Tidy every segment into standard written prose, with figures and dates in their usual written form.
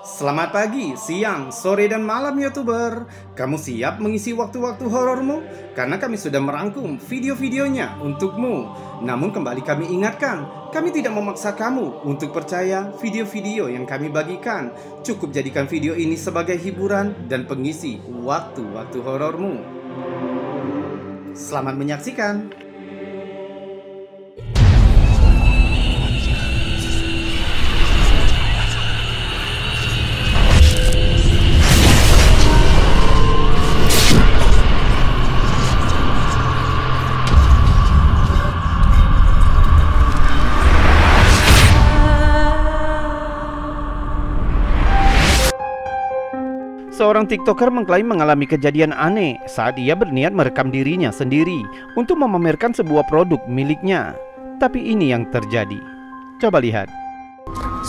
Selamat pagi, siang, sore, dan malam YouTuber. Kamu siap mengisi waktu-waktu horormu? Karena kami sudah merangkum video-videonya untukmu. Namun kembali kami ingatkan, kami tidak memaksa kamu untuk percaya video-video yang kami bagikan. Cukup jadikan video ini sebagai hiburan dan pengisi waktu-waktu horormu. Selamat menyaksikan. Seorang TikToker mengklaim mengalami kejadian aneh saat ia berniat merekam dirinya sendiri untuk memamerkan sebuah produk miliknya. Tapi ini yang terjadi. Coba lihat.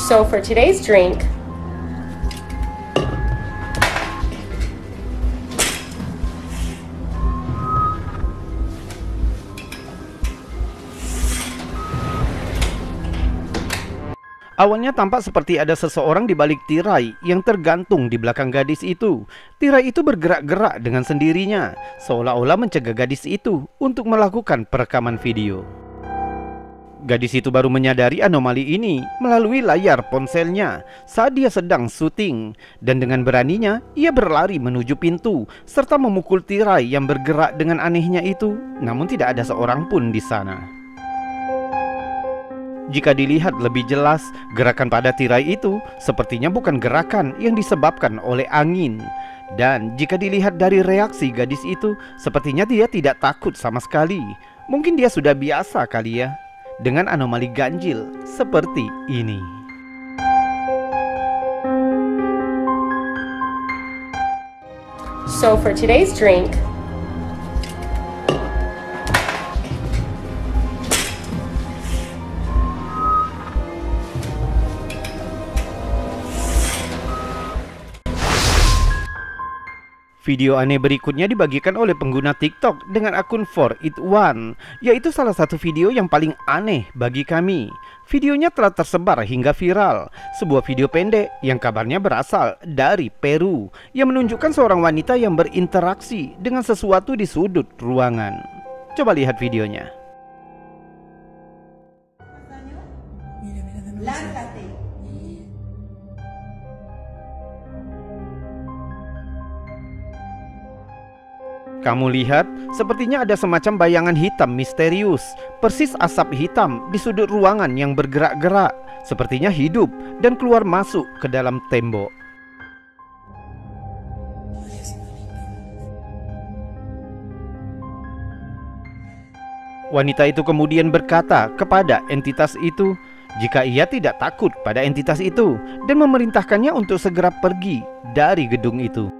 So for today's drink, Awalnya tampak seperti ada seseorang di balik tirai yang tergantung di belakang gadis itu. Tirai itu bergerak-gerak dengan sendirinya, seolah-olah mencegah gadis itu untuk melakukan perekaman video. Gadis itu baru menyadari anomali ini melalui layar ponselnya saat dia sedang syuting. Dan dengan beraninya, ia berlari menuju pintu serta memukul tirai yang bergerak dengan anehnya itu. Namun tidak ada seorang pun di sana. Jika dilihat lebih jelas, gerakan pada tirai itu sepertinya bukan gerakan yang disebabkan oleh angin. Dan jika dilihat dari reaksi gadis itu, sepertinya dia tidak takut sama sekali. Mungkin dia sudah biasa kali ya dengan anomali ganjil seperti ini. so for today's drink, Video aneh berikutnya dibagikan oleh pengguna TikTok dengan akun For It One, yaitu salah satu video yang paling aneh bagi kami. Videonya telah tersebar hingga viral. Sebuah video pendek yang kabarnya berasal dari Peru, yang menunjukkan seorang wanita yang berinteraksi dengan sesuatu di sudut ruangan. Coba lihat videonya. Kamu lihat, sepertinya ada semacam bayangan hitam misterius, persis asap hitam di sudut ruangan yang bergerak-gerak, sepertinya hidup dan keluar masuk ke dalam tembok. Wanita itu kemudian berkata kepada entitas itu jika ia tidak takut pada entitas itu dan memerintahkannya untuk segera pergi dari gedung itu.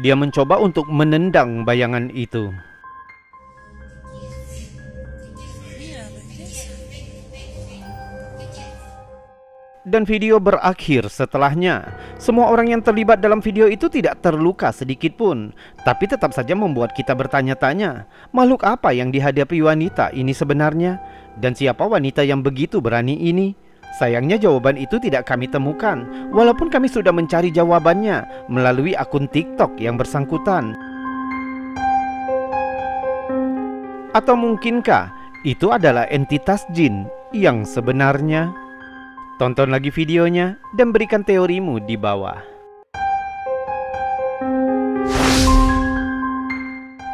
Dia mencoba untuk menendang bayangan itu. Dan video berakhir setelahnya. Semua orang yang terlibat dalam video itu tidak terluka sedikit pun. Tapi tetap saja membuat kita bertanya-tanya, makhluk apa yang dihadapi wanita ini sebenarnya? Dan siapa wanita yang begitu berani ini? Sayangnya jawaban itu tidak kami temukan, walaupun kami sudah mencari jawabannya melalui akun TikTok yang bersangkutan. Atau mungkinkah itu adalah entitas jin yang sebenarnya? Tonton lagi videonya dan berikan teorimu di bawah.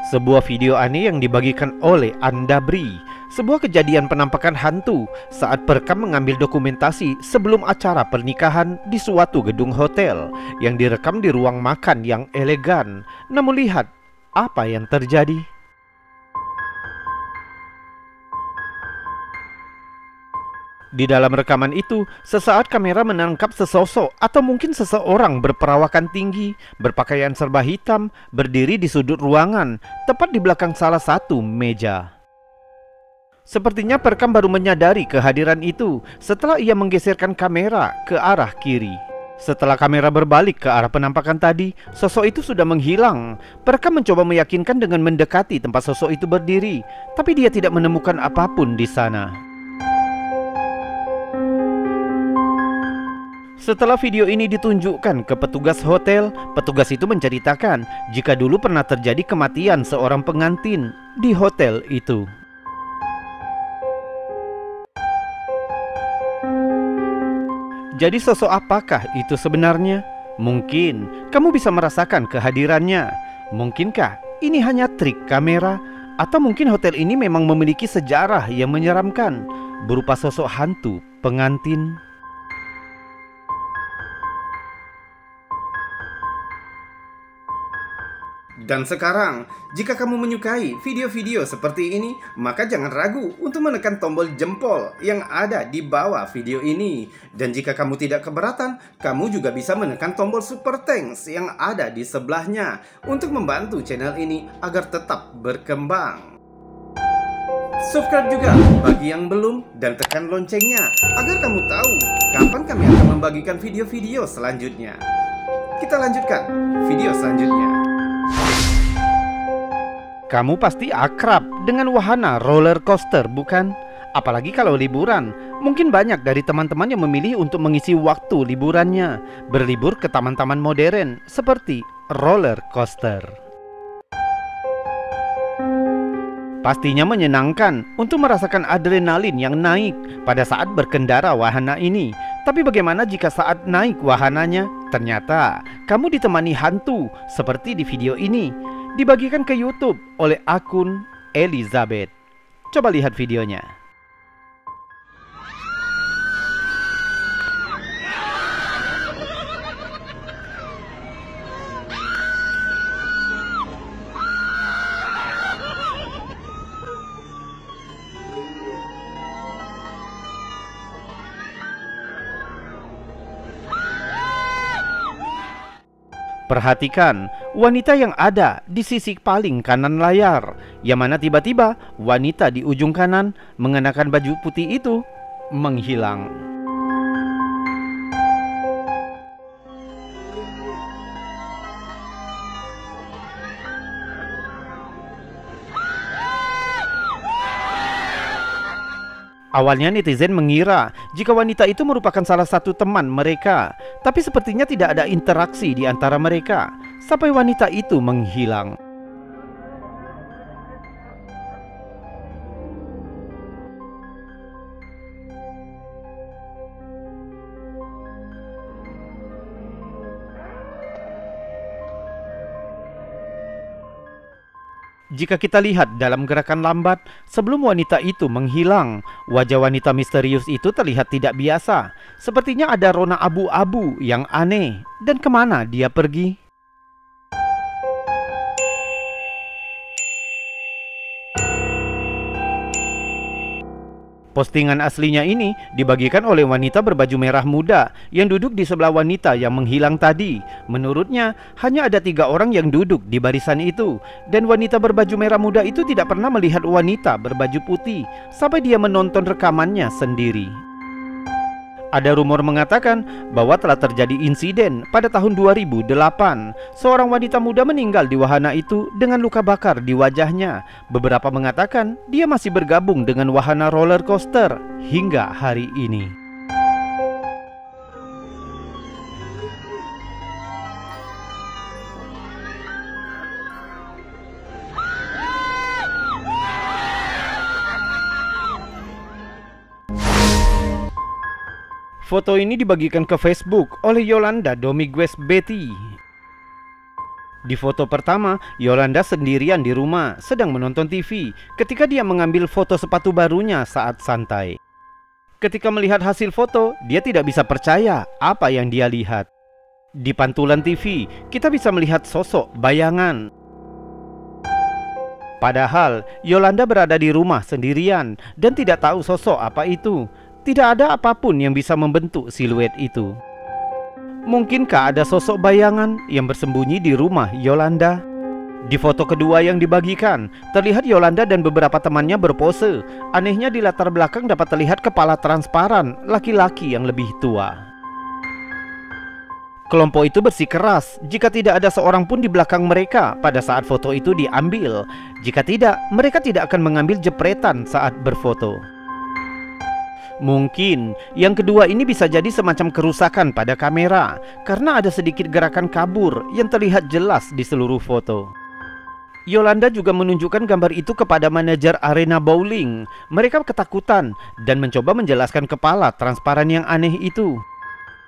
Sebuah video aneh yang dibagikan oleh Andabri. Sebuah kejadian penampakan hantu saat perekam mengambil dokumentasi sebelum acara pernikahan di suatu gedung hotel yang direkam di ruang makan yang elegan. Namun lihat apa yang terjadi. Di dalam rekaman itu, sesaat kamera menangkap sesosok atau mungkin seseorang berperawakan tinggi, berpakaian serba hitam, berdiri di sudut ruangan, tepat di belakang salah satu meja. Sepertinya perekam baru menyadari kehadiran itu setelah ia menggeserkan kamera ke arah kiri. Setelah kamera berbalik ke arah penampakan tadi, sosok itu sudah menghilang. Perekam mencoba meyakinkan dengan mendekati tempat sosok itu berdiri, tapi dia tidak menemukan apapun di sana. Setelah video ini ditunjukkan ke petugas hotel, petugas itu menceritakan jika dulu pernah terjadi kematian seorang pengantin di hotel itu. Jadi sosok apakah itu sebenarnya? Mungkin kamu bisa merasakan kehadirannya. Mungkinkah ini hanya trik kamera? Atau mungkin hotel ini memang memiliki sejarah yang menyeramkan berupa sosok hantu pengantin? Dan sekarang, jika kamu menyukai video-video seperti ini, maka jangan ragu untuk menekan tombol jempol yang ada di bawah video ini. Dan jika kamu tidak keberatan, kamu juga bisa menekan tombol super thanks yang ada di sebelahnya untuk membantu channel ini agar tetap berkembang. Subscribe juga bagi yang belum dan tekan loncengnya agar kamu tahu kapan kami akan membagikan video-video selanjutnya. Kita lanjutkan video selanjutnya. Kamu pasti akrab dengan wahana roller coaster, bukan? Apalagi kalau liburan. Mungkin banyak dari teman-teman yang memilih untuk mengisi waktu liburannya berlibur ke taman-taman modern seperti roller coaster. Pastinya menyenangkan untuk merasakan adrenalin yang naik pada saat berkendara wahana ini. Tapi bagaimana jika saat naik wahananya ternyata kamu ditemani hantu seperti di video ini? Dibagikan ke YouTube oleh akun Elizabeth. Coba lihat videonya. Perhatikan wanita yang ada di sisi paling kanan layar, yang mana tiba-tiba wanita di ujung kanan mengenakan baju putih itu menghilang. Awalnya netizen mengira jika wanita itu merupakan salah satu teman mereka, tapi sepertinya tidak ada interaksi di antara mereka sampai wanita itu menghilang. Jika kita lihat dalam gerakan lambat sebelum wanita itu menghilang, wajah wanita misterius itu terlihat tidak biasa. Sepertinya ada rona abu-abu yang aneh. Dan kemana dia pergi? Postingan aslinya ini dibagikan oleh wanita berbaju merah muda yang duduk di sebelah wanita yang menghilang tadi. Menurutnya, hanya ada 3 orang yang duduk di barisan itu. Dan wanita berbaju merah muda itu tidak pernah melihat wanita berbaju putih sampai dia menonton rekamannya sendiri. Ada rumor mengatakan bahwa telah terjadi insiden pada tahun 2008. Seorang wanita muda meninggal di wahana itu dengan luka bakar di wajahnya. Beberapa mengatakan dia masih bergabung dengan wahana roller coaster hingga hari ini. Foto ini dibagikan ke Facebook oleh Yolanda Dominguez Betty. Di foto pertama, Yolanda sendirian di rumah sedang menonton TV ketika dia mengambil foto sepatu barunya saat santai. Ketika melihat hasil foto, dia tidak bisa percaya apa yang dia lihat. Di pantulan TV, kita bisa melihat sosok bayangan. Padahal Yolanda berada di rumah sendirian dan tidak tahu sosok apa itu. Tidak ada apapun yang bisa membentuk siluet itu. Mungkinkah ada sosok bayangan yang bersembunyi di rumah Yolanda? Di foto kedua yang dibagikan, terlihat Yolanda dan beberapa temannya berpose. Anehnya di latar belakang dapat terlihat kepala transparan laki-laki yang lebih tua. Kelompok itu bersikeras jika tidak ada seorang pun di belakang mereka pada saat foto itu diambil. Jika tidak, mereka tidak akan mengambil jepretan saat berfoto. Mungkin yang kedua ini bisa jadi semacam kerusakan pada kamera karena ada sedikit gerakan kabur yang terlihat jelas di seluruh foto. Yolanda juga menunjukkan gambar itu kepada manajer arena bowling. Mereka ketakutan dan mencoba menjelaskan kepala transparan yang aneh itu.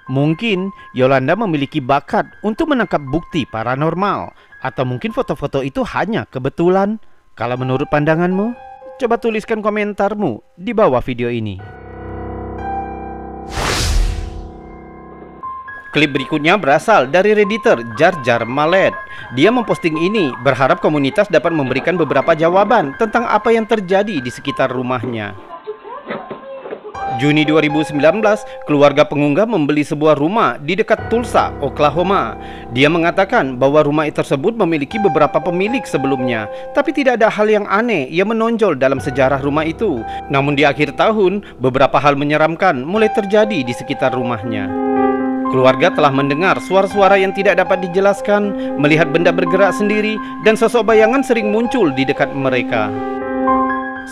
Mungkin Yolanda memiliki bakat untuk menangkap bukti paranormal, atau mungkin foto-foto itu hanya kebetulan. Kalau menurut pandanganmu, coba tuliskan komentarmu di bawah video ini. Klip berikutnya berasal dari Redditor Jar Jar Mallet. Dia memposting ini berharap komunitas dapat memberikan beberapa jawaban tentang apa yang terjadi di sekitar rumahnya. Juni 2019, keluarga pengunggah membeli sebuah rumah di dekat Tulsa, Oklahoma. Dia mengatakan bahwa rumah tersebut memiliki beberapa pemilik sebelumnya, tapi tidak ada hal yang aneh yang menonjol dalam sejarah rumah itu. Namun di akhir tahun, beberapa hal menyeramkan mulai terjadi di sekitar rumahnya. Keluarga telah mendengar suara-suara yang tidak dapat dijelaskan, melihat benda bergerak sendiri, dan sosok bayangan sering muncul di dekat mereka.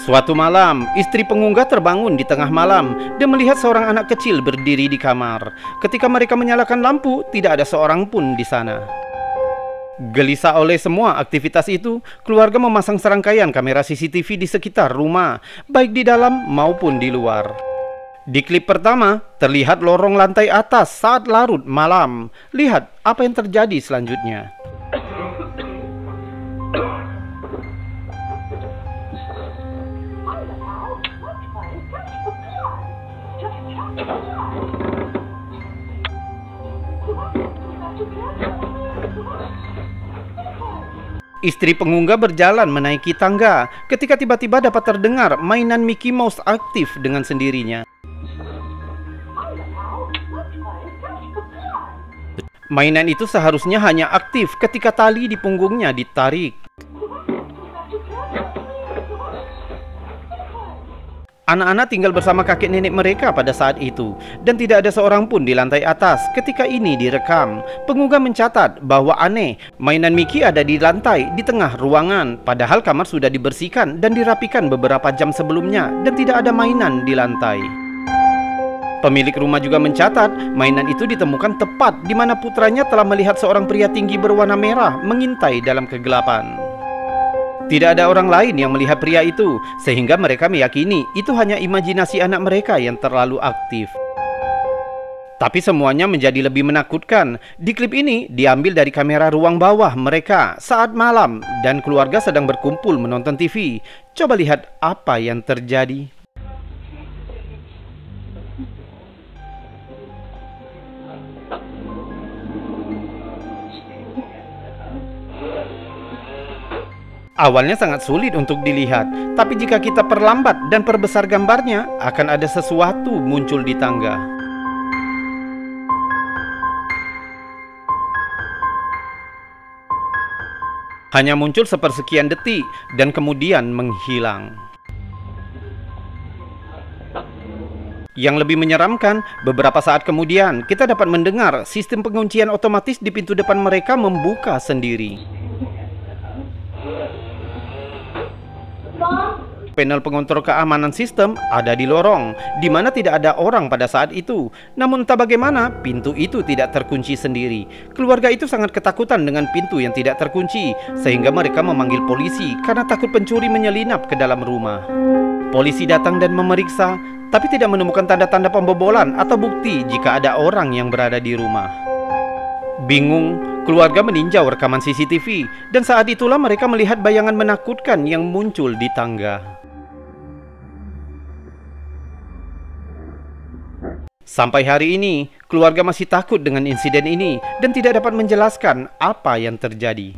Suatu malam, istri pengunggah terbangun di tengah malam dan melihat seorang anak kecil berdiri di kamar. Ketika mereka menyalakan lampu, tidak ada seorang pun di sana. Gelisah oleh semua aktivitas itu, keluarga memasang serangkaian kamera CCTV di sekitar rumah, baik di dalam maupun di luar. Di klip pertama, terlihat lorong lantai atas saat larut malam. Lihat apa yang terjadi selanjutnya. Istri pengunggah berjalan menaiki tangga ketika tiba-tiba dapat terdengar mainan Mickey Mouse aktif dengan sendirinya. Mainan itu seharusnya hanya aktif ketika tali di punggungnya ditarik. Anak-anak tinggal bersama kakek nenek mereka pada saat itu, dan tidak ada seorang pun di lantai atas ketika ini direkam. Pengunggah mencatat bahwa aneh, mainan Mickey ada di lantai di tengah ruangan, padahal kamar sudah dibersihkan dan dirapikan beberapa jam sebelumnya, dan tidak ada mainan di lantai. Pemilik rumah juga mencatat mainan itu ditemukan tepat di mana putranya telah melihat seorang pria tinggi berwarna merah mengintai dalam kegelapan. Tidak ada orang lain yang melihat pria itu, sehingga mereka meyakini itu hanya imajinasi anak mereka yang terlalu aktif. Tapi semuanya menjadi lebih menakutkan. Di klip ini diambil dari kamera ruang bawah mereka saat malam dan keluarga sedang berkumpul menonton TV. Coba lihat apa yang terjadi. Awalnya sangat sulit untuk dilihat, tapi jika kita perlambat dan perbesar gambarnya, akan ada sesuatu muncul di tangga. Hanya muncul sepersekian detik dan kemudian menghilang. Yang lebih menyeramkan, beberapa saat kemudian kita dapat mendengar sistem penguncian otomatis di pintu depan mereka membuka sendiri. Panel pengontrol keamanan sistem ada di lorong, di mana tidak ada orang pada saat itu. Namun entah bagaimana, pintu itu tidak terkunci sendiri. Keluarga itu sangat ketakutan dengan pintu yang tidak terkunci, sehingga mereka memanggil polisi karena takut pencuri menyelinap ke dalam rumah. Polisi datang dan memeriksa, tapi tidak menemukan tanda-tanda pembobolan atau bukti jika ada orang yang berada di rumah. Bingung, keluarga meninjau rekaman CCTV, dan saat itulah mereka melihat bayangan menakutkan yang muncul di tangga. Sampai hari ini, keluarga masih takut dengan insiden ini dan tidak dapat menjelaskan apa yang terjadi.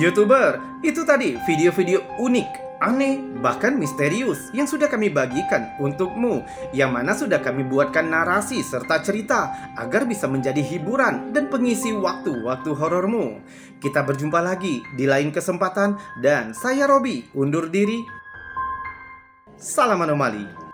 YouTuber, itu tadi video-video unik, aneh, bahkan misterius yang sudah kami bagikan untukmu, yang mana sudah kami buatkan narasi serta cerita agar bisa menjadi hiburan dan pengisi waktu-waktu horormu. Kita berjumpa lagi di lain kesempatan, dan saya Robi undur diri. Salam anomali.